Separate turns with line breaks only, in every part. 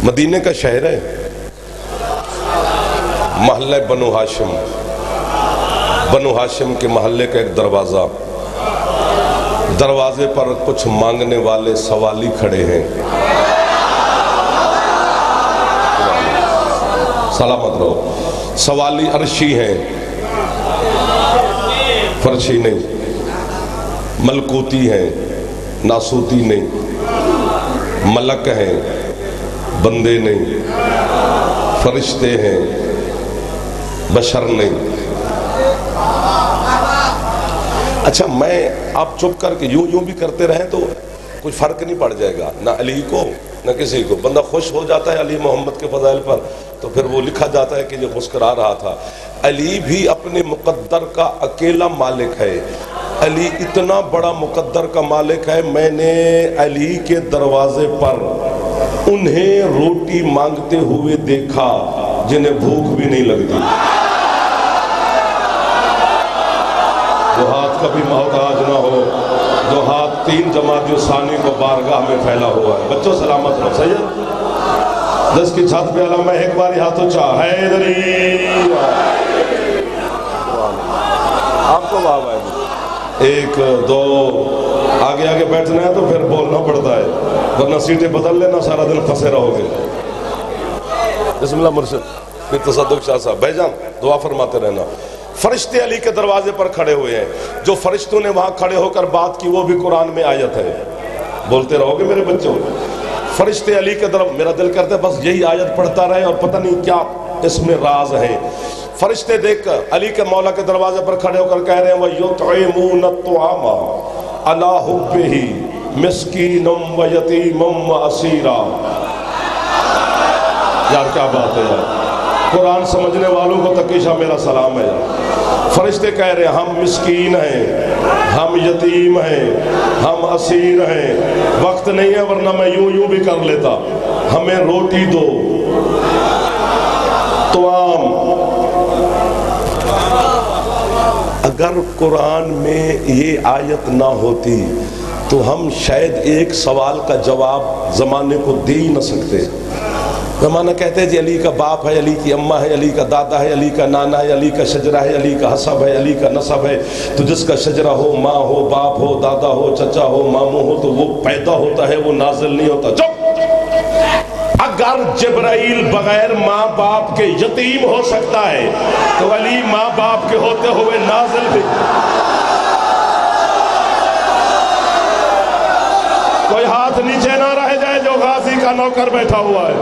مدینے کا شہر ہے، محلہ بنو ہاشم، بنو ہاشم کے محلے کا ایک دروازہ، دروازے پر کچھ مانگنے والے سوالی کھڑے ہیں، سلامت رہو، سوالی عرشی ہیں، فرشی نہیں، ملکوتی ہیں، ناسوتی نہیں، ملک ہیں، بندے نہیں، فرشتے ہیں، بشر نہیں۔ اچھا میں آپ چپ کر کے یوں بھی کرتے رہیں تو کچھ فرق نہیں پڑ جائے گا، نہ علی کو نہ کسی کو۔ بندہ خوش ہو جاتا ہے علی محمد کے فضائل پر تو پھر وہ لکھا جاتا ہے کہ یہ مسکرا رہا تھا۔ علی بھی اپنے مقدر کا اکیلا مالک ہے، علی اتنا بڑا مقدر کا مالک ہے، میں نے علی کے دروازے پر انہیں روٹی مانگتے ہوئے دیکھا جنہیں بھوک بھی نہیں لگتی، جو ہاتھ کبھی محتاج نہ ہو، جو ہاتھ 3 جمادی ثانی کو بارگاہ میں پھیلا ہوا ہے۔ بچوں سلامت رہو۔ سید جس کی چھت پہ علامہ ایک باری ہاتھ اونچا، حیدری آپ کو باب آئے 1 2 آگے آگے بیٹھنا ہے تو پھر بولنا پڑتا ہے، ورنہ سیٹیں بدل لینا، سارا دن پھنسے رہو گے۔ بسم اللہ مرشد، پھر تصدق شاہ صاحب بھائی جان دعا فرماتے رہنا۔ فرشتے علی کے دروازے پر کھڑے ہوئے ہیں، جو فرشتوں نے وہاں کھڑے ہو کر بات کی وہ بھی قرآن میں آیت ہے، بولتے رہو گے میرے بچوں۔ فرشتے علی کے طرف، میرا دل کرتا ہے بس یہی آیت پڑھتا رہے اور پتہ نہیں کیا اس میں راز ہے۔ فرشتے دیکھ کر علی کے مولا کے دروازے پر کھڑے ہو کر کہہ رہے ہیں وَيُطْعِمُونَ الطُّعَامَ عَلَىٰ حُبِّهِ مِسْكِينًا وَيَتِيمًا وَأَسِيرًا۔ یار کیا بات ہے یار، قرآن سمجھنے والوں کو تقیشہ میرا سلام ہے یار۔ فرشتے کہہ رہے ہیں ہم مسکین ہیں، ہم یتیم ہیں، ہم اسیر ہیں، وقت نہیں ہے ورنہ میں یوں بھی کر لیتا، ہمیں روٹی دو، طعام۔ اگر قرآن میں یہ آیت نہ ہوتی تو ہم شاید ایک سوال کا جواب زمانے کو دے ہی نہ سکتے۔ زمانہ کہتے ہیں جی علی کا باپ ہے، علی کی اماں ہے، علی کا دادا ہے، علی کا نانا ہے، علی کا شجرہ ہے، علی کا حسب ہے، علی کا نسب ہے۔ تو جس کا شجرہ ہو، ماں ہو، باپ ہو، دادا ہو، چچا ہو، ماموں ہو، تو وہ پیدا ہوتا ہے، وہ نازل نہیں ہوتا۔ چپ! اگر جبرائیل بغیر ماں باپ کے یتیم ہو سکتا ہے تو علی ماں باپ کے ہوتے ہوئے نازل بھی۔ کوئی ہاتھ نیچے نہ رہ جائے جو غازی کا نوکر بیٹھا ہوا ہے،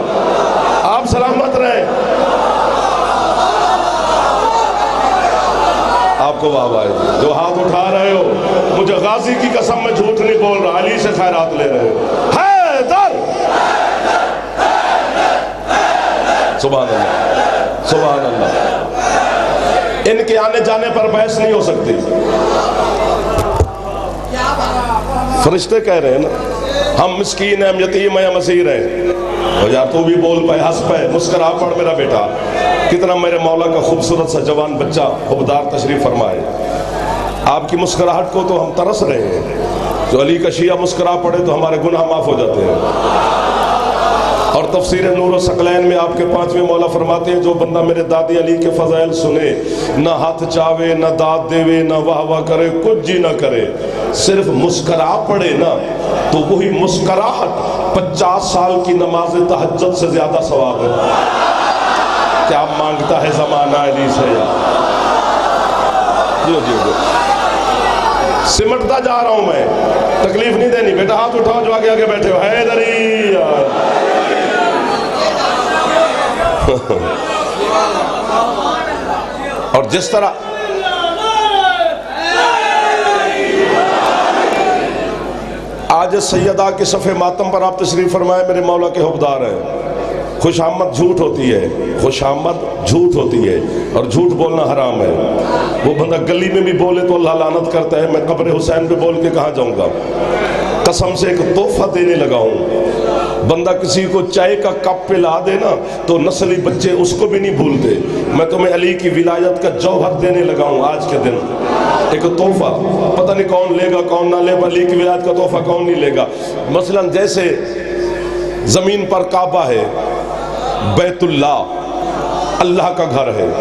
آپ سلامت رہیں۔ آپ کو باب آئے جو ہاتھ اٹھا رہے ہو، مجھے غازی کی قسم میں جھوٹ نہیں بول رہا، علی سے خیرات لے رہے ہو۔ حیدر! سبحان اللہ، سبحان اللہ۔ ان کے آنے جانے پر بحث نہیں ہو سکتی۔ فرشتے کہہ رہے ہیں نا ہم مسکین ہیں، ہم یتیم ہیں، ہم اسیر ہیں۔ اور یار تو بھی بول پائے، ہنس پائے، مسکرا پڑھ میرا بیٹا۔ کتنا میرے مولا کا خوبصورت سا جوان بچہ حبدار تشریف فرمائے۔ آپ کی مسکراہٹ کو تو ہم ترس رہے ہیں، جو علی کا شیعہ مسکرا پڑے تو ہمارے گناہ معاف ہو جاتے ہیں۔ اور تفسیر نور الثقلین میں آپ کے 5ویں مولا فرماتے ہیں جو بندہ میرے دادی علی کے فضائل سنے، نہ ہاتھ چاوے، نہ داد دیوے، نہ واہ واہ کرے، کچھ جی نہ کرے، صرف مسکرا پڑے نا تو وہی مسکراہٹ 50 سال کی نماز تہجد سے زیادہ ثواب ہے۔ کیا مانگتا ہے زمانہ علی سے یار؟ جو سمٹتا جا رہا ہوں میں، تکلیف نہیں دینی بیٹا، ہاتھ اٹھاؤ جو آگے آگے بیٹھے ہو۔ حیدری یار اور جس طرح آج سیدہ کے صفحے ماتم پر آپ تشریف فرمائے، میرے مولا کے حبدار ہیں۔ خوش آمد جھوٹ ہوتی ہے، خوش آمد جھوٹ ہوتی ہے اور جھوٹ بولنا حرام ہے۔ وہ بندہ گلی میں بھی بولے تو اللہ لعنت کرتا ہے، میں قبر حسین پہ بول کے کہاں جاؤں گا؟ قسم سے ایک تحفہ دینے لگا ہوں، بندہ کسی کو چائے کا کپ پلا دے نا تو نسلی بچے اس کو بھی نہیں بھولتے۔ میں تمہیں علی کی ولایت کا جوہر دینے لگا ہوں آج کے دن، ایک تحفہ، پتہ نہیں کون لے گا کون نہ لے گا، علی کی ولایت کا تحفہ کون نہیں لے گا۔ مثلا جیسے زمین پر کعبہ ہے، بیت اللہ اللہ کا گھر ہے،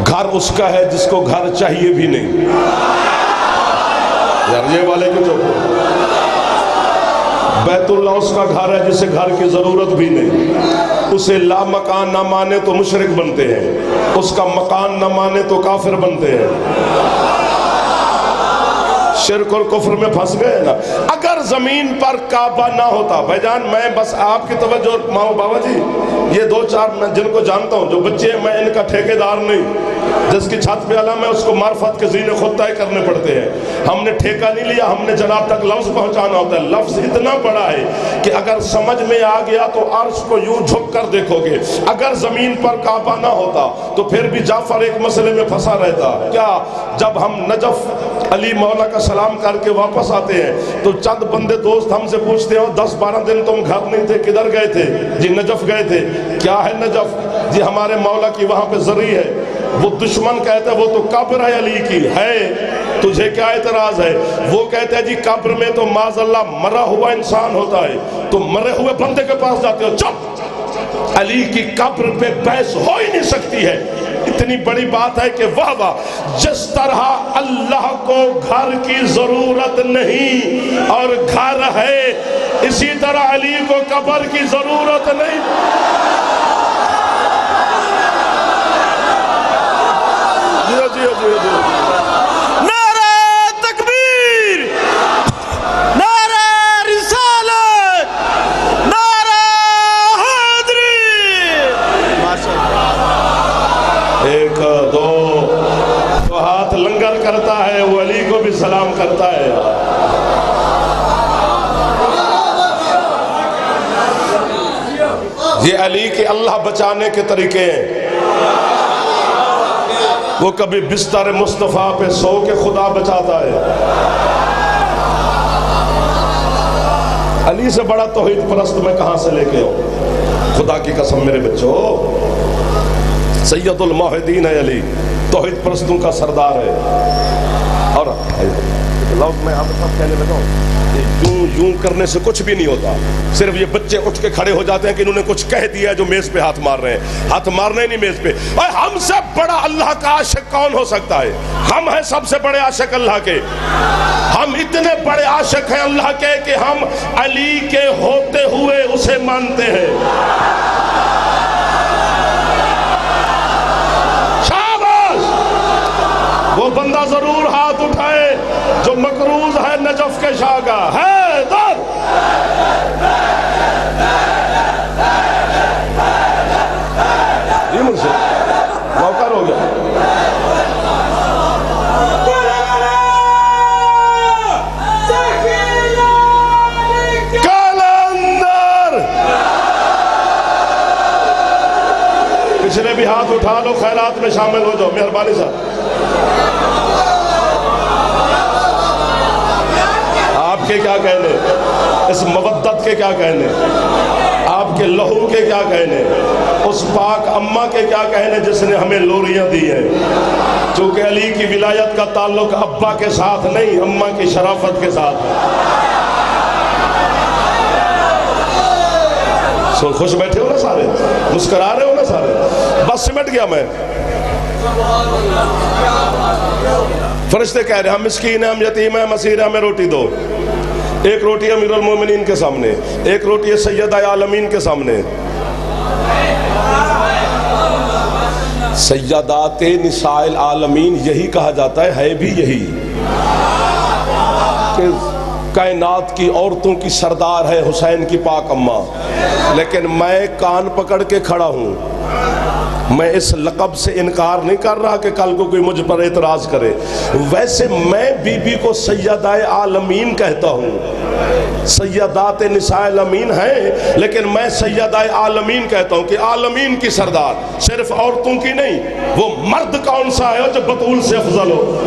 گھر اس کا ہے جس کو گھر چاہیے بھی نہیں۔ یار یہ والے کو چوکو، بیت اللہ اس کا گھر ہے جسے گھر کی ضرورت بھی نہیں۔ اسے لا مکان نہ مانے تو مشرک بنتے ہیں، اس کا مکان نہ مانے تو کافر بنتے ہیں، شرک اور کفر میں پھنس گئے نا۔ اگر زمین پر کعبہ نہ ہوتا، بھائی جان میں بس آپ کی توجہ، ماں بابا جی یہ دو چار میں جن کو جانتا ہوں جو بچے ہیں، میں ان کا ٹھیکیدار نہیں، جس کی چھت پہ علم ہے اس کو معرفت کے زینے خود طے کرنے پڑتے ہیں۔ ہم نے ٹھیکہ نہیں لیا، ہم نے جناب تک لفظ پہنچانا ہوتا ہے۔ لفظ اتنا بڑا ہے کہ اگر سمجھ میں آ گیا تو عرش کو یوں جھک کر دیکھو گے۔ اگر زمین پر کعبہ نہ ہوتا تو پھر بھی جعفر ایک مسئلے میں پھنسا رہتا۔ کیا؟ جب ہم نجف علی مولا کا سلام کر کے واپس آتے ہیں تو چند بندے دوست ہم سے پوچھتے ہیں 10-12 دن تم گھر نہیں تھے، کدھر گئے تھے؟ جی نجف گئے تھے۔ کیا ہے نجف؟ جی ہمارے مولا کی وہاں پہ زری ہے۔ وہ دشمن کہتا ہے وہ تو قبر ہے علی کی، ہے تجھے کیا اعتراض ہے؟ وہ کہتا ہے جی قبر میں تو معاذ اللہ مرا ہوا انسان ہوتا ہے، تو مرے ہوئے بندے کے پاس جاتے ہو۔ چپ، علی کی قبر پہ بحث ہو ہی نہیں سکتی ہے۔ اتنی بڑی بات ہے کہ واہ واہ، جس طرح اللہ کو گھر کی ضرورت نہیں اور گھر ہے، اسی طرح علی کو قبر کی ضرورت نہیں۔
نعرہ تکبیر، نعرہ رسالت، نعرہ حیدری۔
ایک دو تو ہاتھ لنگر کرتا ہے، وہ علی کو بھی سلام کرتا ہے۔ یہ علی کے اللہ بچانے کے طریقے ہیں۔ وہ کبھی بستر مصطفیٰ پہ سو کے خدا بچاتا ہے۔ علی سے بڑا توحید پرست میں کہاں سے لے کے ہوں؟ خدا کی قسم میرے بچوں، سید الموحدین ہے علی، توحید پرستوں کا سردار ہے۔ اور لفظ میں آپ سب کہنے لگا ہوں، یوں کرنے سے کچھ بھی نہیں ہوتا، صرف یہ بچے اٹھ کے کھڑے ہو جاتے ہیں کہ انہوں نے کچھ کہہ دیا ہے جو میز پہ ہاتھ مار رہے ہیں۔ ہاتھ مارنے نہیں میز پہ۔ اور ہم سے بڑا اللہ کا عاشق کون ہو سکتا ہے؟ ہم ہیں سب سے بڑے عاشق اللہ کے۔ ہم اتنے بڑے عاشق ہیں اللہ کے کہ ہم علی کے ہوتے ہوئے اسے مانتے ہیں۔ شاباش! وہ بندہ ضرور ہاتھ اٹھائے جو مقروض ہے نجف کے شاگاہ ہے در۔ یہ مجھ سے موقع ہو گیا۔ کالندر پچھلے بھی ہاتھ اٹھا لو، خیرات میں شامل ہو جاؤ، مہربانی صاحب۔ آپ کے کیا کہنے، اس مودت کے کیا کہنے، آپ کے لہو کے کیا کہنے، اس پاک اماں کے کیا کہنے جس نے ہمیں لوریاں دی ہیں؟ چونکہ علی کی ولایت کا تعلق ابا کے ساتھ نہیں، اماں کی شرافت کے ساتھ ہے۔ سو خوش بیٹھے ہو نا سارے، مسکرا رہے ہو نا سارے؟ بس سمٹ گیا میں۔ فرشتے کہہ رہے ہیں ہم مسکین ہیں، ہم یتیم ہیں، ہم اسیر ہیں، ہمیں روٹی دو۔ ایک روٹی امیر المومنین کے سامنے، ایک روٹی سیدہ عالمین کے سامنے۔ سیدات نساء العالمین یہی کہا جاتا ہے بھی یہی کہ کائنات کی عورتوں کی سردار ہے حسین کی پاک اماں۔ لیکن میں کان پکڑ کے کھڑا ہوں، میں اس لقب سے انکار نہیں کر رہا کہ کل کو کوئی مجھ پر اعتراض کرے۔ ویسے میں بی بی کو سیدہ عالمین کہتا ہوں، سیدات نساء العالمین ہیں، لیکن میں سیدہ عالمین کہتا ہوں کہ عالمین کی سردار، صرف عورتوں کی نہیں۔ وہ مرد کون سا ہے جو بطول سے افضل ہو؟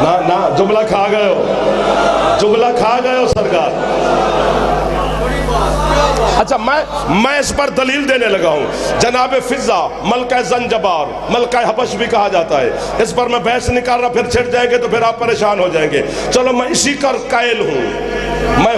نہ جملہ کھا گئے ہو، جملہ کھا گئے ہو سرکار۔ اچھا میں اس پر دلیل دینے لگا ہوں. جناب فضہ ملکہ زنجبار ملکہ حبش بھی کہا جاتا ہے. اس پر میں بحث نہیں کر رہا, پھر چھڑ جائیں گے تو پھر آپ پریشان ہو جائیں گے. چلو میں اسی کا قائل ہوں, میں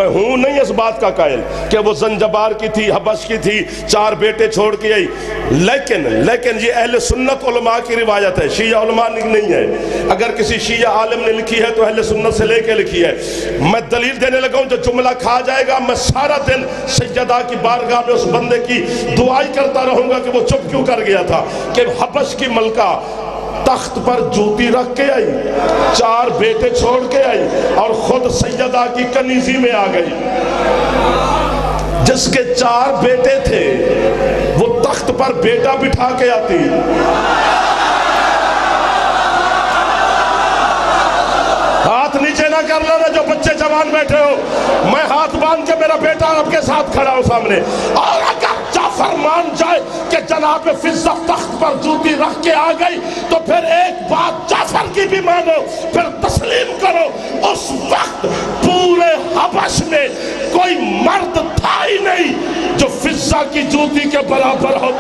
ہوں نہیں اس بات کا قائل کہ وہ زنجبار کی تھی, حبش کی تھی, 4 بیٹے چھوڑ کے آئی. لیکن یہ اہل سنت علماء کی روایت ہے, شیعہ علماء نہیں ہے. اگر کسی شیعہ عالم نے لکھی ہے تو اہل سنت سے لے کے لکھی ہے. میں دلیل دینے لگا ہوں, جو جملہ کھا جائے گا میں سارا دن سیدہ کی بارگاہ میں اس بندے کی دعائی کرتا رہوں گا کہ وہ چپ کیوں کر گیا تھا. کہ حبش کی ملکہ تخت پر جوتی رکھ کے آئی, 4 بیٹے چھوڑ کے آئی, اور خود سیدہ کی کنیزی میں آ گئی. جس کے 4 بیٹے تھے وہ تخت پر بیٹا بٹھا کے آتی. ہاتھ نیچے نہ کر لینا جو بچے جوان بیٹھے ہو. میں ہاتھ باندھ کے میرا بیٹا آپ کے ساتھ کھڑا ہوں سامنے. اور اگر جعفر مان جائے کہ جناب فضہ تخت پر جوتی رکھ کے آ گئی تو پھر ایک بات جعفر کی بھی مانو, پھر تسلیم کرو. اس وقت پورے حبش میں کوئی مرد تھا ہی نہیں جو فضہ کی جوتی کے برابر ہو.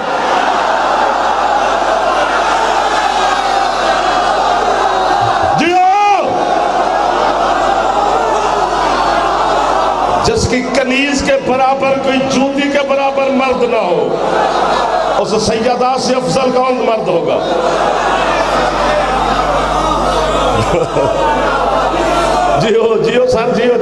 جس کی کنیز کے برابر کوئی جوتی کے برابر مرد نہ ہو, اس سیدہ سے افضل کون مرد ہوگا؟ جیو سر, جیو.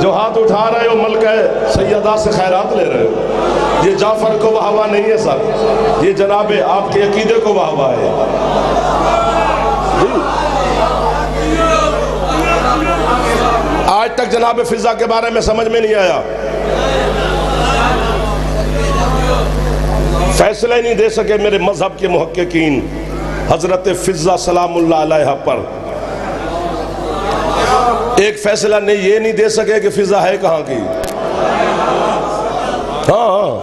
جو ہاتھ اٹھا رہے ہو ملکہ سیدہ سے خیرات لے رہے ہو. یہ جعفر کو واہ نہیں ہے سر, یہ جناب آپ کے عقیدے کو واہ ہے. آج تک جناب فضہ کے بارے میں سمجھ میں نہیں آیا, فیصلہ ہی نہیں دے سکے میرے مذہب کے محققین حضرت فضہ سلام اللہ علیہ پر. ایک فیصلہ یہ نہیں دے سکے کہ فضہ ہے کہاں کی. ہاں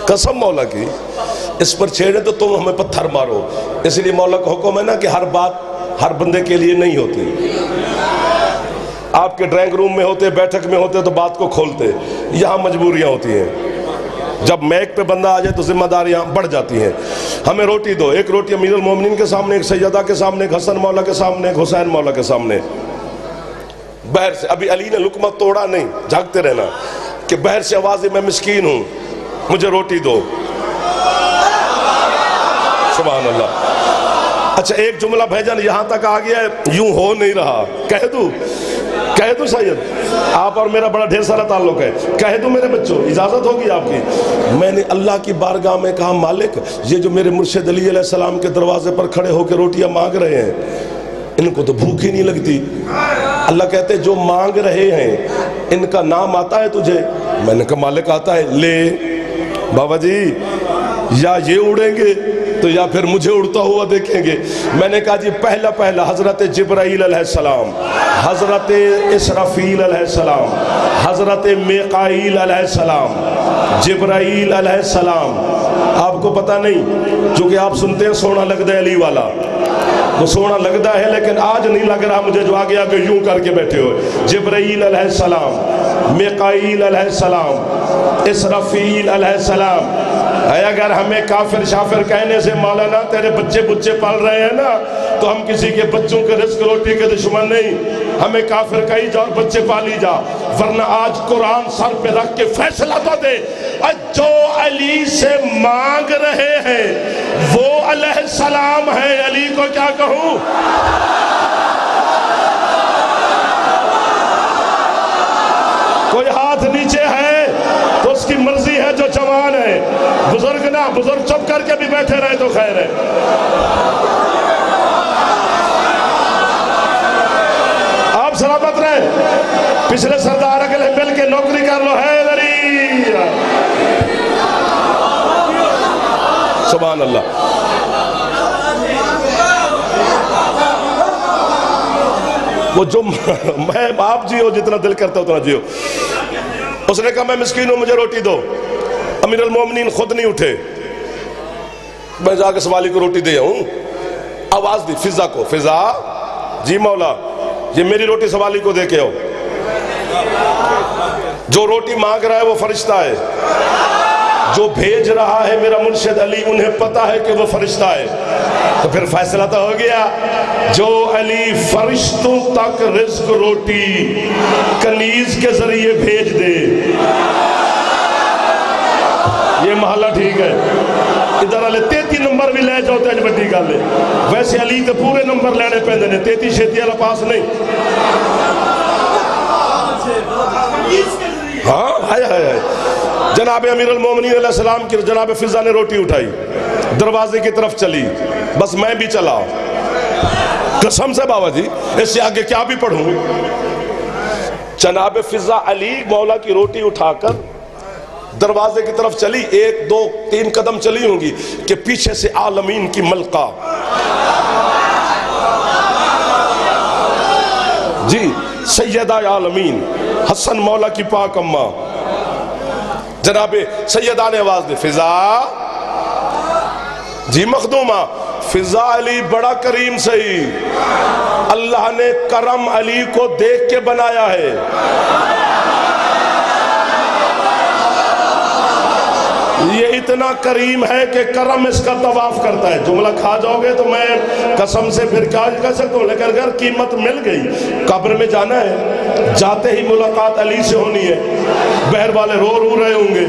قسم مولا کی, اس پر چھیڑے تو تم ہمیں پتھر مارو. اس لیے مولا کا حکم ہے نا کہ ہر بات ہر بندے کے لیے نہیں ہوتی. آپ کے ڈرائنگ روم میں ہوتے, بیٹھک میں ہوتے تو بات کو کھولتے. یہاں مجبوریاں ہوتی ہیں. جب میک پہ بندہ آ جائے تو ذمہ داریاں بڑھ جاتی ہیں. ہمیں روٹی دو, ایک روٹی امیر المومنین کے سامنے, ایک سیدہ کے سامنے, ایک حسن مولا کے سامنے, ایک حسین مولا کے سامنے. بہر سے ابھی علی نے لقمہ توڑا نہیں, جھاگتے رہنا کہ بہر سے آواز میں مسکین ہوں, مجھے روٹی دو. سبحان اللہ. اچھا ایک جملہ بھیجن یہاں تک آ گیا ہے, یوں ہو نہیں رہا, کہہ دوں سید, آپ اور میرا بڑا ڈھیر سارا تعلق ہے, کہہ دوں میرے بچوں, اجازت ہوگی آپ کی. میں نے اللہ کی بارگاہ میں کہا, مالک یہ جو میرے مرشد علی علیہ السلام کے دروازے پر کھڑے ہو کے روٹیاں مانگ رہے ہیں, ان کو تو بھوک ہی نہیں لگتی. اللہ کہتے جو مانگ رہے ہیں ان کا نام آتا ہے تجھے؟ میں نے کہا مالک آتا ہے. لے بابا جی, یا یہ اڑیں گے تو یا پھر مجھے اڑتا ہوا دیکھیں گے. میں نے کہا جی پہلا حضرت جبرائیل علیہ السلام, حضرت اسرافیل علیہ السلام, حضرت میکائیل علیہ السلام, جبرائیل علیہ السلام. آپ کو پتہ نہیں, چونکہ آپ سنتے ہیں سونا لگتا ہے علی والا, وہ سونا لگتا ہے لیکن آج نہیں لگ رہا مجھے جو آگے آگے یوں کر کے بیٹھے ہوئے. جبرائیل علیہ السلام, میکائیل علیہ السلام, اسرافیل علیہ السلام. اگر ہمیں کافر شافر کہنے سے مولانا تیرے بچے پل رہے ہیں نا, تو ہم کسی کے بچوں کے رزق روٹی کے دشمن نہیں. ہمیں کافر کہی جا اور بچے پالی جا, ورنہ آج قرآن سر پہ رکھ کے فیصلہ تو دے. جو علی سے مانگ رہے ہیں وہ علیہ السلام ہے, علی کو کیا کہوں؟ کوئی ہاتھ نیچے ہے تو اس کی مرضی ہے, جو جوان ہے. بزرگ چپ کر کے بھی بیٹھے رہے تو خیر ہے. آپ سلامت رہے, پچھلے سردار اگلے مل کے نوکری کر لو. ہے دری سبحان اللہ. وہ جو میں آپ جیو جتنا دل کرتا اتنا جیو. اس نے کہا میں مسکین ہوں, مجھے روٹی دو. امیر المومنین خود نہیں اٹھے, میں جا کے سوالی کو روٹی دے آؤں. آواز دی فضہ کو, فضہ جی مولا یہ میری روٹی سوالی کو دے کے آؤ. جو روٹی مانگ رہا ہے وہ فرشتہ ہے، جو بھیج رہا ہے میرا مرشد علی انہیں پتا ہے کہ وہ فرشتہ ہے، تو پھر فیصلہ تو ہو گیا۔ جو علی فرشتوں تک رزق روٹی کنیز کے ذریعے بھیج دے، یہ محلہ ٹھیک ہے۔ ادھر والے 33 نمبر بھی لے جاؤ تے اج بڑی گل ہے، ویسے علی تے پورے نمبر لینے پیندے نے، 33 چھتی والا پاس نہیں۔ ہاں ہائے ہائے ہائے، جناب امیر المومنین علیہ السلام کی جناب فضا نے روٹی اٹھائی، دروازے کی طرف چلی، بس میں بھی چلا، قسم سے بابا جی اس سے آگے کیا بھی پڑھوں۔ جناب فضا علی مولا کی روٹی اٹھا کر دروازے کی طرف چلی، 1 2 3 قدم چلی ہوں گی کہ پیچھے سے عالمین کی ملکہ، جی سیدہ عالمین حسن مولا کی پاک اماں، جناب سیدہ نے آواز دی، فضا، جی مخدومہ، فضا علی بڑا کریم صحیح، اللہ نے کرم علی کو دیکھ کے بنایا ہے۔ یہ اتنا کریم ہے کہ کرم اس کا طواف کرتا ہے۔ جملہ کھا جاؤ گے تو میں قسم سے پھر کیا کہہ سکتا ہوں، لیکن اگر قیمت مل گئی، قبر میں جانا ہے، جاتے ہی ملاقات علی سے ہونی ہے، بہر والے رو رہے ہوں گے،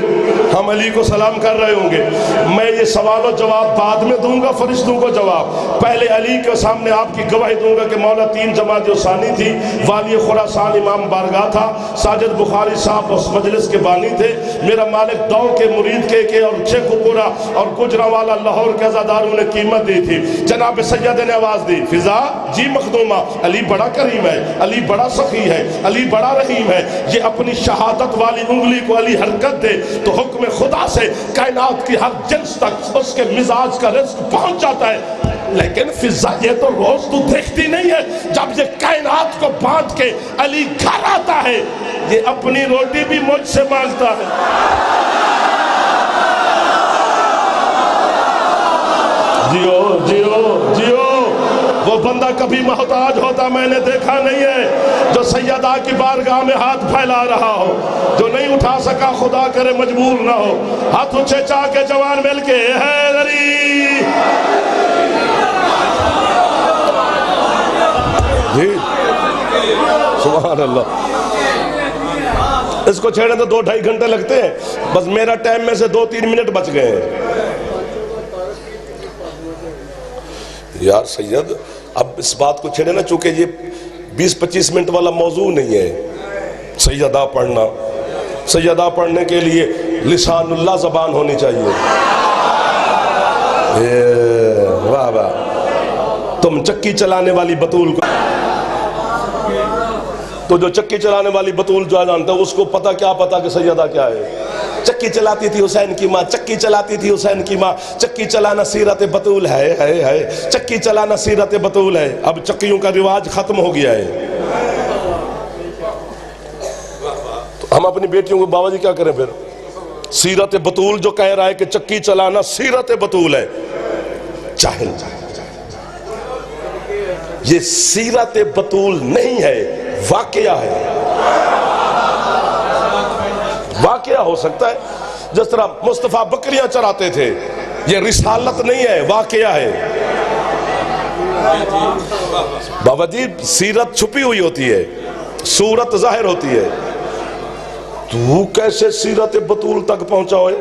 ہم علی کو سلام کر رہے ہوں گے، میں یہ سوال و جواب بعد میں دوں گا، فرشتوں کو جواب، پہلے علی کے سامنے آپ کی گواہی دوں گا کہ مولا 3 جماعت ثانی تھی، والی خراسان امام بارگاہ تھا، ساجد بخاری صاحب اس مجلس کے بانی تھے، میرا مالک دو کے مرید کے اور چھ کپورا اور گجرانوالا لاہور کے ازاداروں نے قیمت دی تھی۔ جناب سید نے آواز دی، فضا، جی مخدومہ، علی بڑا کریم ہے، علی بڑا سخی ہے، علی بڑا رحیم ہے، یہ اپنی شہادت والی انگلی کو علی حرکت دے تو حکم خدا سے کائنات کی ہر جنس تک اس کے مزاج کا رزق پہنچ جاتا ہے۔ لیکن فضا یہ تو روز تو دیکھتی نہیں ہے، جب یہ کائنات کو باندھ کے علی گھر آتا ہے، یہ اپنی روٹی بھی مجھ سے مانگتا ہے۔ جیو جیو جیو، وہ بندہ کبھی محتاج ہوتا میں نے دیکھا نہیں ہے جو سیدہ کی بارگاہ میں ہاتھ پھیلا رہا ہو، جو نہیں اٹھا سکا خدا کرے مجبور نہ ہو، ہاتھ اونچے چاہ کے جوان مل کے حیدری، جی سبحان اللہ۔ اس کو چھیڑے تو 2-2.5 گھنٹے لگتے ہیں، بس میرا ٹائم میں سے 2-3 منٹ بچ گئے ہیں۔ یار سید اب اس بات کو چھیڑے نا، چونکہ یہ 20-25 منٹ والا موضوع نہیں ہے۔ سیدہ پڑھنا، سیدہ پڑھنے کے لیے لسان اللہ زبان ہونی چاہیے۔ واہ واہ، تم چکی چلانے والی بطول کو، تو جو چکی چلانے والی بطول جو جانتا ہے اس کو پتا کیا پتا کہ سیدہ کیا ہے۔ چکی چلاتی تھی حسین کی ماں، چکی چلاتی تھی حسین کی ماں، چکی چلانا سیرت بطول ہے، چکی چلانا سیرت بطول ہے۔ اب چکیوں کا رواج ختم ہو گیا ہے، تو ہم اپنی بیٹیوں کو بابا جی کیا کریں پھر؟ سیرت بطول جو کہہ رہا ہے کہ چکی چلانا سیرت بطول ہے، جاہل، یہ سیرت بطول نہیں ہے، واقعہ ہے۔ واقعہ ہو سکتا ہے جس طرح مصطفیٰ بکریاں چراتے تھے، یہ رسالت نہیں ہے، واقعہ ہے۔ بابا جی سیرت چھپی ہوئی ہوتی ہے، صورت ظاہر ہوتی ہے، تو کیسے سیرت بطول تک پہنچا ہوئے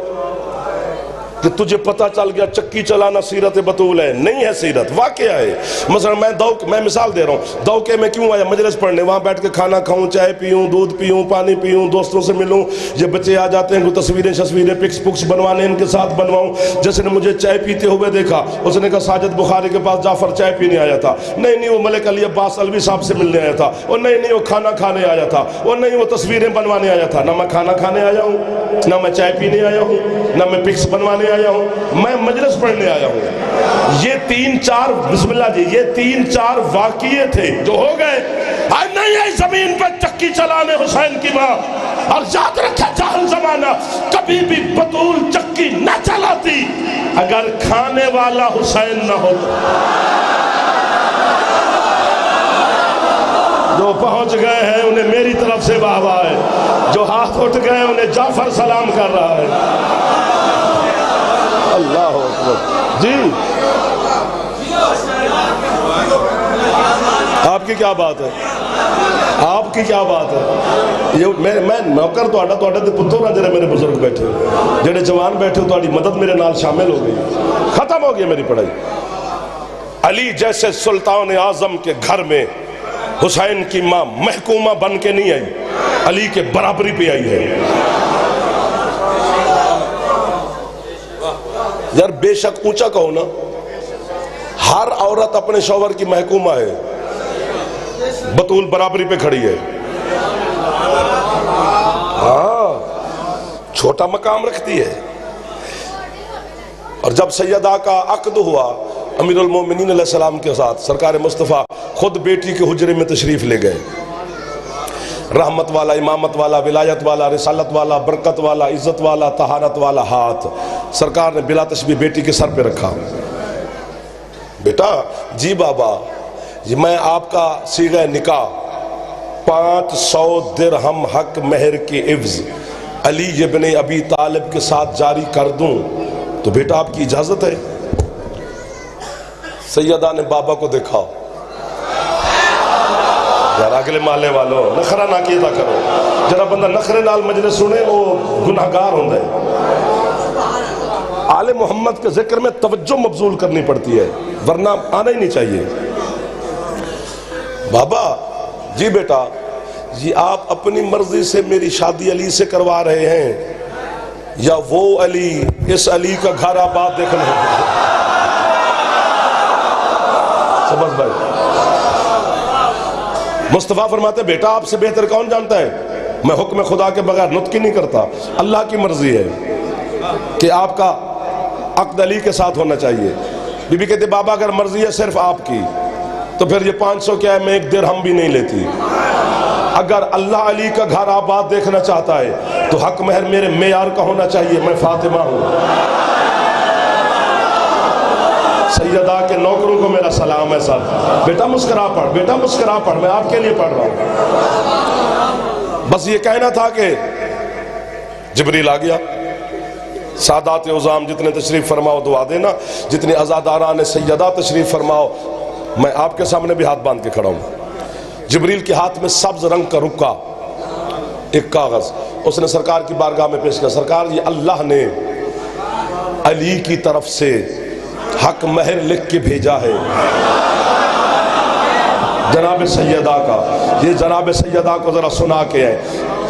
کہ تجھے پتا چل گیا چکی چلانا سیرت بطول ہے؟ نہیں ہے، سیرت واقعہ ہے۔ مثلا میں مثال دے رہا ہوں، دوکے میں کیوں آیا مجلس پڑھنے، وہاں بیٹھ کے کھانا کھاؤں، چائے پیوں، دودھ پیوں، پانی پیوں، دوستوں سے ملوں، یہ بچے آ جاتے ہیں تصویریں پکس پکس بنوانے، ان کے ساتھ بنواؤں۔ جس نے مجھے چائے پیتے ہوئے دیکھا اس نے کہا ساجد بخاری کے پاس جعفر چائے پینے آیا تھا، نہیں وہ ملک علی عباس الوی صاحب سے ملنے آیا تھا، اور نہیں وہ کھانا کھانے آیا تھا، اور نہیں وہ تصویریں بنوانے آیا تھا۔ نہ میں کھانا کھانے آیا ہوں، نہ میں چائے پینے آیا ہوں، نہ میں پکس بنوانے آیا ہوں، میں مجلس پڑھنے آیا ہوں۔ یہ 3-4 بسم اللہ جی، یہ 3-4 واقعے تھے جو ہو گئے۔ نہیں ہے زمین پر چکی چلانے حسین کی ماں، اور یاد رکھے جاہل زمانہ کبھی بھی بطول چکی نہ چلاتی اگر کھانے والا حسین نہ ہوتا۔ جو جو پہنچ گئے ہیں انہیں میری طرف سے واہ واہ ہے، جو ہاتھ اٹھ گئے انہیں جعفر سلام کر رہا ہے۔ اللہ اکبر جی، آپ کی کیا بات ہے، آپ کی کیا بات ہے؟ یہ میں نوکر تہاڈا تے پتر ہاں جڑے میرے بزرگ بیٹھے ہو، جڑے جوان بیٹھے ہو، تہاڈی مدد میرے نال شامل ہو گئی، ختم ہو گئی میری پڑھائی۔ علی جیسے سلطان اعظم کے گھر میں حسین کی ماں محکومہ بن کے نہیں آئی، علی کے برابری پہ آئی ہے۔ یار بے شک اونچا کہو نا، ہر عورت اپنے شوہر کی محکومہ ہے، بطول برابری پہ کھڑی ہے، ہاں چھوٹا مقام رکھتی ہے۔ اور جب سیدہ کا عقد ہوا امیر المومنین علیہ السلام کے ساتھ، سرکار مصطفیٰ خود بیٹی کے حجرے میں تشریف لے گئے، رحمت والا، امامت والا، ولایت والا، رسالت والا، برکت والا، عزت والا، طہارت والا ہاتھ سرکار نے بلا تشبیہ بیٹی کے سر پہ رکھا۔ بیٹا جی بابا، میں آپ کا صیغہ نکاح 500 درہم حق مہر کے عوض علی ابن ابی طالب کے ساتھ جاری کر دوں تو بیٹا آپ کی اجازت ہے؟ سیدہ نے بابا کو دیکھا، یار اگلے محلے والوں نخرہ نہ کیتا کرو، جرا بندہ نخرے نال مجلس سنے وہ گناہگار ہوندہ ہے۔ آل محمد کے ذکر میں توجہ مبذول کرنی پڑتی ہے، ورنہ آنا ہی نہیں چاہیے۔ بابا جی بیٹا جی، آپ اپنی مرضی سے میری شادی علی سے کروا رہے ہیں یا وہ علی، اس علی کا گھر آباد دیکھنا ہے؟ سمجھ بھائی، مصطفیٰ فرماتے بیٹا آپ سے بہتر کون جانتا ہے، میں حکم خدا کے بغیر نطق ہی نہیں کرتا، اللہ کی مرضی ہے کہ آپ کا عقد علی کے ساتھ ہونا چاہیے۔ بی بی کہتے بابا اگر مرضی ہے صرف آپ کی تو پھر یہ 500 کیا ہے، میں 1 درہم بھی نہیں لیتی۔ اگر اللہ علی کا گھر آباد دیکھنا چاہتا ہے تو حق مہر میرے معیار کا ہونا چاہیے، میں فاطمہ ہوں۔ سیدہ کے نوکروں کو میرا سلام ہے صاحب، بیٹا مسکرا پڑھ، بیٹا مسکرا پڑھ، میں آپ کے لیے پڑھ رہا ہوں۔ بس یہ کہنا تھا کہ جبریل آ گیا، سادات عظام جتنے تشریف فرماؤ دعا دینا، جتنے عزاداران سیدہ تشریف فرماؤ، میں آپ کے سامنے بھی ہاتھ باندھ کے کھڑا ہوں۔ جبریل کے ہاتھ میں سبز رنگ کا رکا ایک کاغذ، اس نے سرکار کی بارگاہ میں پیش کیا، سرکار یہ اللہ نے علی کی طرف سے حق مہر لکھ کے بھیجا ہے جناب سیدہ کا، یہ جناب سیدہ کو ذرا سنا کے ہے۔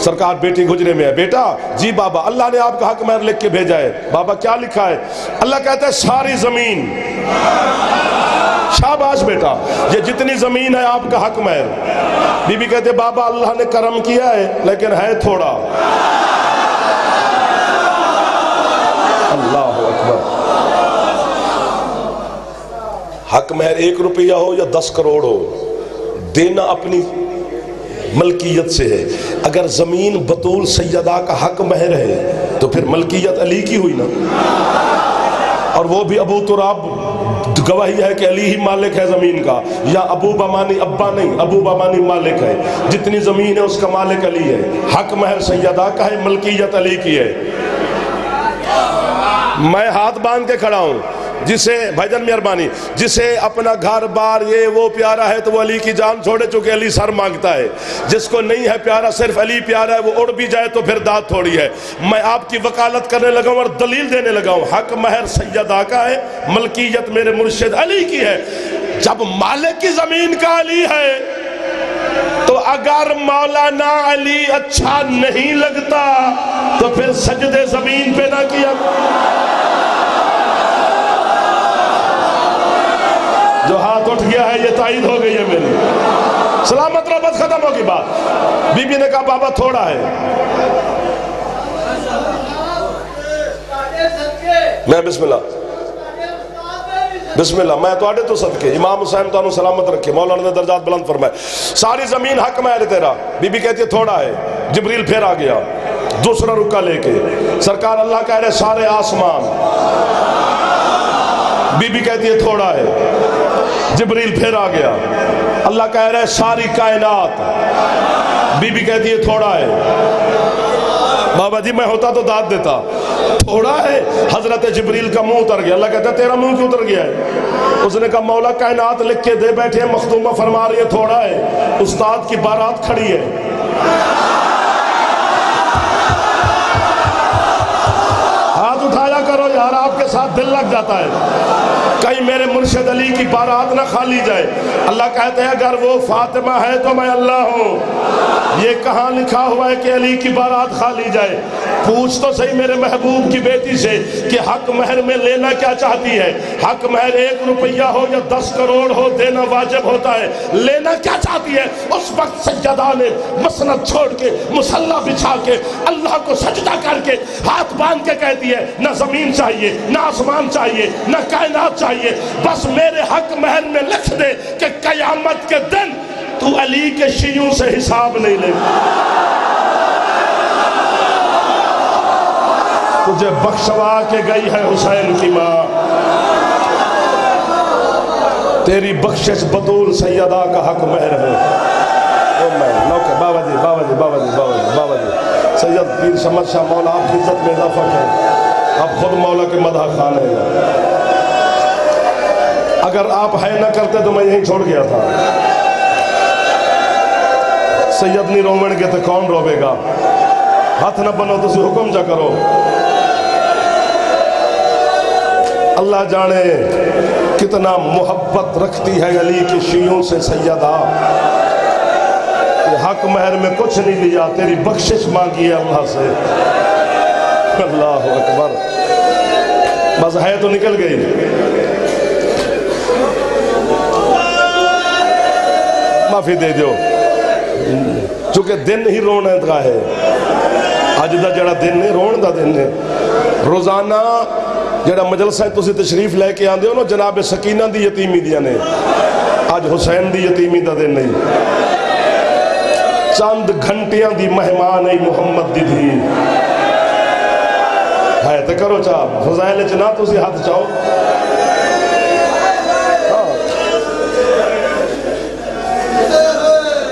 سرکار بیٹی گجرے میں ہے، بیٹا جی بابا اللہ نے آپ کا حق مہر لکھ کے بھیجا ہے۔ بابا کیا لکھا ہے؟ اللہ کہتا ہے ساری زمین، شاباش بیٹا، یہ جتنی زمین ہے آپ کا حق مہر۔ بی بی کہتے بابا اللہ نے کرم کیا ہے لیکن ہے تھوڑا۔ اللہ اکبر، حق مہر 1 روپیہ ہو یا 10 کروڑ ہو، دینا اپنی ملکیت سے ہے۔ اگر زمین بطول سیدہ کا حق مہر ہے تو پھر ملکیت علی کی ہوئی نا، اور وہ بھی ابو تراب گواہی ہے کہ علی ہی مالک ہے زمین کا، یا ابو بامانی ابا نہیں، ابو بامانی مالک ہے، جتنی زمین ہے اس کا مالک علی ہے، حق مہر سیدہ کا ہے، ملکیت علی کی ہے۔ میں ہاتھ باندھ کے کھڑا ہوں، جسے بھائی جان مہربانی، جسے اپنا گھر بار یہ وہ پیارا ہے تو وہ علی کی جان چھوڑے، چونکہ علی سر مانگتا ہے۔ جس کو نہیں ہے پیارا، صرف علی پیارا ہے، وہ اڑ بھی جائے تو پھر داد تھوڑی ہے۔ میں آپ کی وکالت کرنے لگا ہوں اور دلیل دینے لگا ہوں، حق مہر سیدہ کا ہے، ملکیت میرے مرشد علی کی ہے۔ جب مالک کی زمین کا علی ہے تو اگر مولانا علی اچھا نہیں لگتا تو پھر سجدے زمین پہ نہ کیا۔ جو ہاتھ اٹھ گیا ہے یہ تائید ہو گئی ہے میری، سلامت رہو، بس ختم ہوگی بات۔ بی بی نے کہا بابا تھوڑا ہے۔ میں بسم اللہ بسم اللہ، میں تواڈے تو صدقے، امام حسین تانوں سلامت رکھے، مولانا نے درجات بلند فرمائے، ساری زمین حق مہر تیرا۔ بی بی کہتی ہے تھوڑا ہے۔ جبریل پھر آ گیا دوسرا رکا لے کے، سرکار اللہ کہہ رہے سارے آسمان۔ بی بی کہتی ہے تھوڑا ہے۔ جبریل پھر آ گیا، اللہ کہہ رہے ساری کائنات، بی بی کہتی ہے تھوڑا ہے، بابا جی میں ہوتا تو داد دیتا، تھوڑا ہے۔ حضرت جبریل کا منہ اتر گیا، اللہ کہتا ہے تیرا منہ کیوں اتر گیا ہے؟ اس نے کہا مولا کائنات لکھ کے دے بیٹھے ہیں، مخدومہ فرما رہی ہے تھوڑا ہے، استاد کی بارات کھڑی ہے۔ ہاتھ اٹھایا کرو یار، آپ کے ساتھ دل لگ جاتا ہے، کہیں میرے مرشد علی کی بارات نہ کھالی جائے۔ اللہ کہتے ہیں اگر وہ فاطمہ ہے تو میں اللہ ہوں، یہ کہاں لکھا ہوا ہے کہ علی کی بارات کھالی جائے؟ پوچھ تو صحیح میرے محبوب کی بیٹی سے کہ حق مہر میں لینا کیا چاہتی ہے؟ حق مہر 1 روپیہ ہو یا 10 کروڑ ہو دینا واجب ہوتا ہے، لینا کیا چاہتی ہے؟ اس وقت سجدہ نے مسند چھوڑ کے مصلی بچھا کے اللہ کو سجدہ کر کے ہاتھ باندھ کے کہتی ہے نہ زمین چاہیے، نہ آسمان چاہیے، نہ کائنات چاہیے، بس میرے حق مہر میں لکھ دے کہ قیامت کے دن تو علی کے شیعوں سے حساب نہیں لے۔ تجھے بخشوا کے گئی ہے حسین کی ماں، تیری بخشش بطول سیدہ کا حق مہر ہے۔ بابا جی بابا جی بابا جی بابا جی بابا جی سید پیر شمس شاہ مولا آپ کی عزت میں اضافہ کریں، آپ خود مولا کے مدح خان ہیں۔ اگر آپ ہے نہ کرتے تو میں یہیں چھوڑ گیا تھا۔ سید نہیں رومن کے تو کون روے گا؟ ہاتھ نہ بنو تو حکم جا کرو۔ اللہ جانے کتنا محبت رکھتی ہے علی کے شیعوں سے سیدہ، کہ حق مہر میں کچھ نہیں لیا، تیری بخشش مانگی ہے اللہ سے۔ اللہ اکبر، بس ہے تو نکل گئی۔ معافی دے دیو، چونکہ دن ہی رونے کا ہے، اج دا جڑا دن ہے رون دا دن ہے۔ روزانہ جڑا مجلسہ ہے تسی تشریف لے کے آندے ہو نا، جناب سکینہ دی یتیمی دیا نے، آج حسین دی یتیمی دا دن نہیں، چند گھنٹیاں دی مہمان ای محمد دی دھی ہے تے کرو چاہ فضائل چنا تسی ہاتھ چاہو۔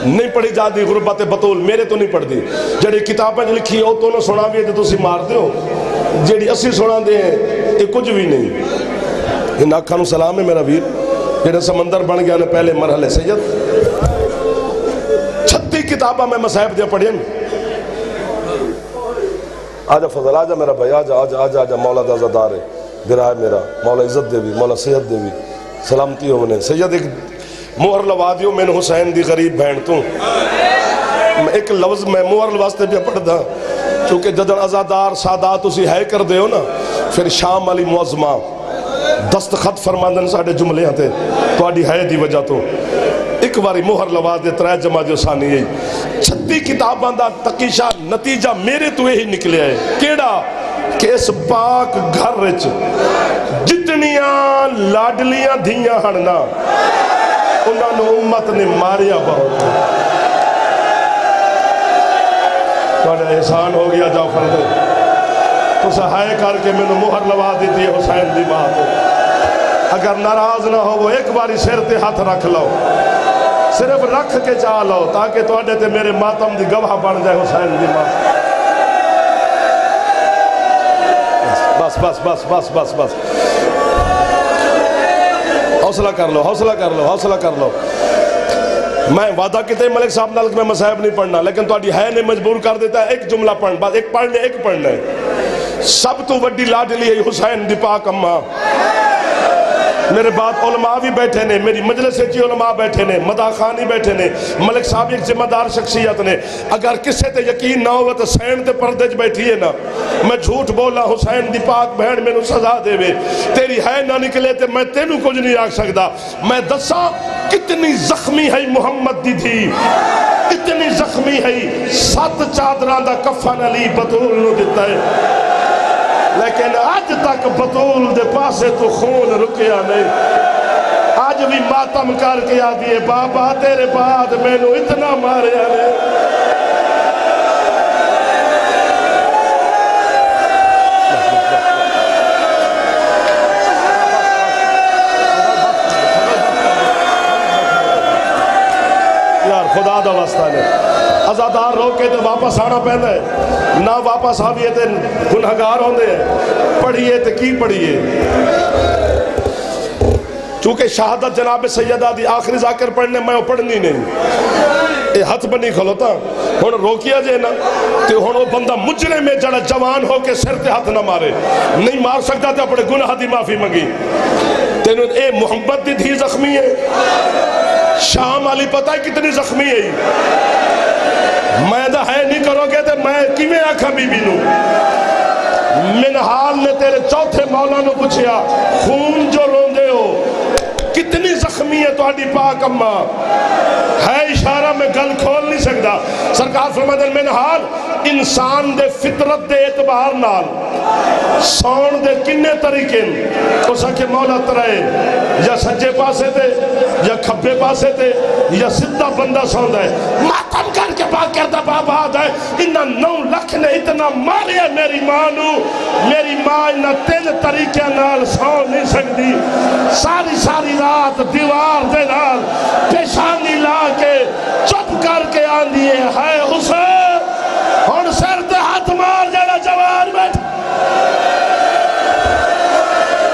نہیں پڑھی جاتی غربت بطول، میرے تو نہیں پڑھ دی، جڑی کتابیں لکھی ہو تو نہ سنا بھی ہے تو تسی مار دے ہو، جڑی اسی سنا دے ہیں یہ کچھ بھی نہیں۔ ان آنکھاں نو سلام ہے میرا ویر، جڑے سمندر بن گیا نے پہلے مرحلے سید 36 کتابہ میں مصاحب دیا پڑھیں۔ آجا فضل، آجا میرا بھائی، آجا آجا آجا آجا، مولا دا عزادار ہے، گرہ ہے میرا، مولا عزت دے بھی، مولا صحت دے بھی، سلامتی ہو منہیں۔ سید ایک مہر لوا دیو، میں نے حسین دی غریب بہن تو ایک لفظ میں مہر واسطے بھی پڑھ دا، چونکہ جدن عزادار سادات اسی ہے کر دے ہو نا، پھر شام علی معظمہ دستخط فرماندن ساڑھے جملے آتے تو آڈی ہے دی وجہ تو ایک باری مہر لوا دے ترائے جمع جو ثانی ہے۔ 36 کتاباں دا تقیشہ نتیجہ میرے تو یہی نکلے ہے، کیڑا کہ اس پاک گھر رچ جتنیاں لاڈلیاں دھیاں ہڑنا انہاں نے امت نے ماریا بہت۔ توڑا احسان ہو گیا جعفر دے، تو سہائے کر کے میں نے مہر لوا دیتی ہے حسین دی بات۔ اگر ناراض نہ ہو وہ ایک باری سر تے ہاتھ رکھ لو، صرف رکھ کے چاہ لو تاکہ توڑے تے میرے ماتم دی گواہ بن جائے حسین دی بات۔ بس بس بس بس بس بس حوصلہ کر لو، حوصلہ کر لو، حوصلہ کر لو۔ میں وعدہ کہتے ملک صاحب نالک میں مصاحب نہیں پڑھنا، لیکن تو آڈی ہے نے مجبور کر دیتا ہے ایک جملہ پڑھنا، بس ایک پڑھنے ایک پڑھنا ہے۔ سب تو وڈی لاڈلی ہے حسین دی پاک اماں۔ میرے بعد علماء بھی بیٹھے نے، میری مجلس سے علماء بیٹھے نے، مدح خانی بیٹھے نے، ملک صاحب ایک ذمہ دار شخصیت نے۔ اگر کسے تے یقین نہ ہوئے تو سین تے پردے بیٹھی ہے نا، میں جھوٹ بولا حسین دی پاک بہن میں نو سزا دے وے، تیری ہے نہ نکلے تے میں تینوں کچھ نہیں آکھ سکتا۔ میں دسا کتنی زخمی ہے محمد دی تھی، اتنی زخمی ہے 7 چادران دا کفن علی بطول نو دیتا ہے، لیکن آج تک بطول دے پاسے تو خون رکیا نہیں۔ آج بھی ماتم کر کے آدھی بابا تیرے بعد میں نو اتنا ماریا نہیں۔ خدا دا واسطہ نے ازادار روکے تو واپس آنا پہندا ہے نہ واپس آئیے تو گنہگار ہوندے ہیں پڑھیے تو کی پڑھیے چونکہ شہادت جناب سیدہ دی آخری ذاکر پڑھنے میں پڑھنی نہیں اے ہاتھ بنی کھلوتا ہون روکیا جے نا تو ہون وہ بندہ مجرے میں جڑا جوان ہو کے سر تے ہاتھ نہ مارے نہیں مار سکتا تو اپنے گناہ دی معافی منگی تینوں اے محبت دی دھی زخمی ہے شام علی پتہ ہے کتنی زخمی ہے میں دا ہے نہیں کرو گے تو میں کیویں آکھاں بی بی نو منحال نے تیرے چوتھے مولا نو پوچھیا خون جو روندے ہو کتنی زخمی ہے تو پاک اماں ہے اشارہ میں گل کھول نہیں سکتا سرکار فرماتے ہیں منحال انسان دے فطرت دے اعتبار نال سون دے کنے طریقے اسا کے مولا ترائے یا سجے پاسے تے یا کھبے پاسے تے یا سدھا بندہ سوندا ہے ماتم کر کے پاک کردہ بابا آدھا ہے انہاں 9 لکھ نے اتنا ماریا میری ماں نو میری ماں انہاں 3 طریقے نال سون نہیں سکتی ساری رات دیوار دے نال پیشانی لا کے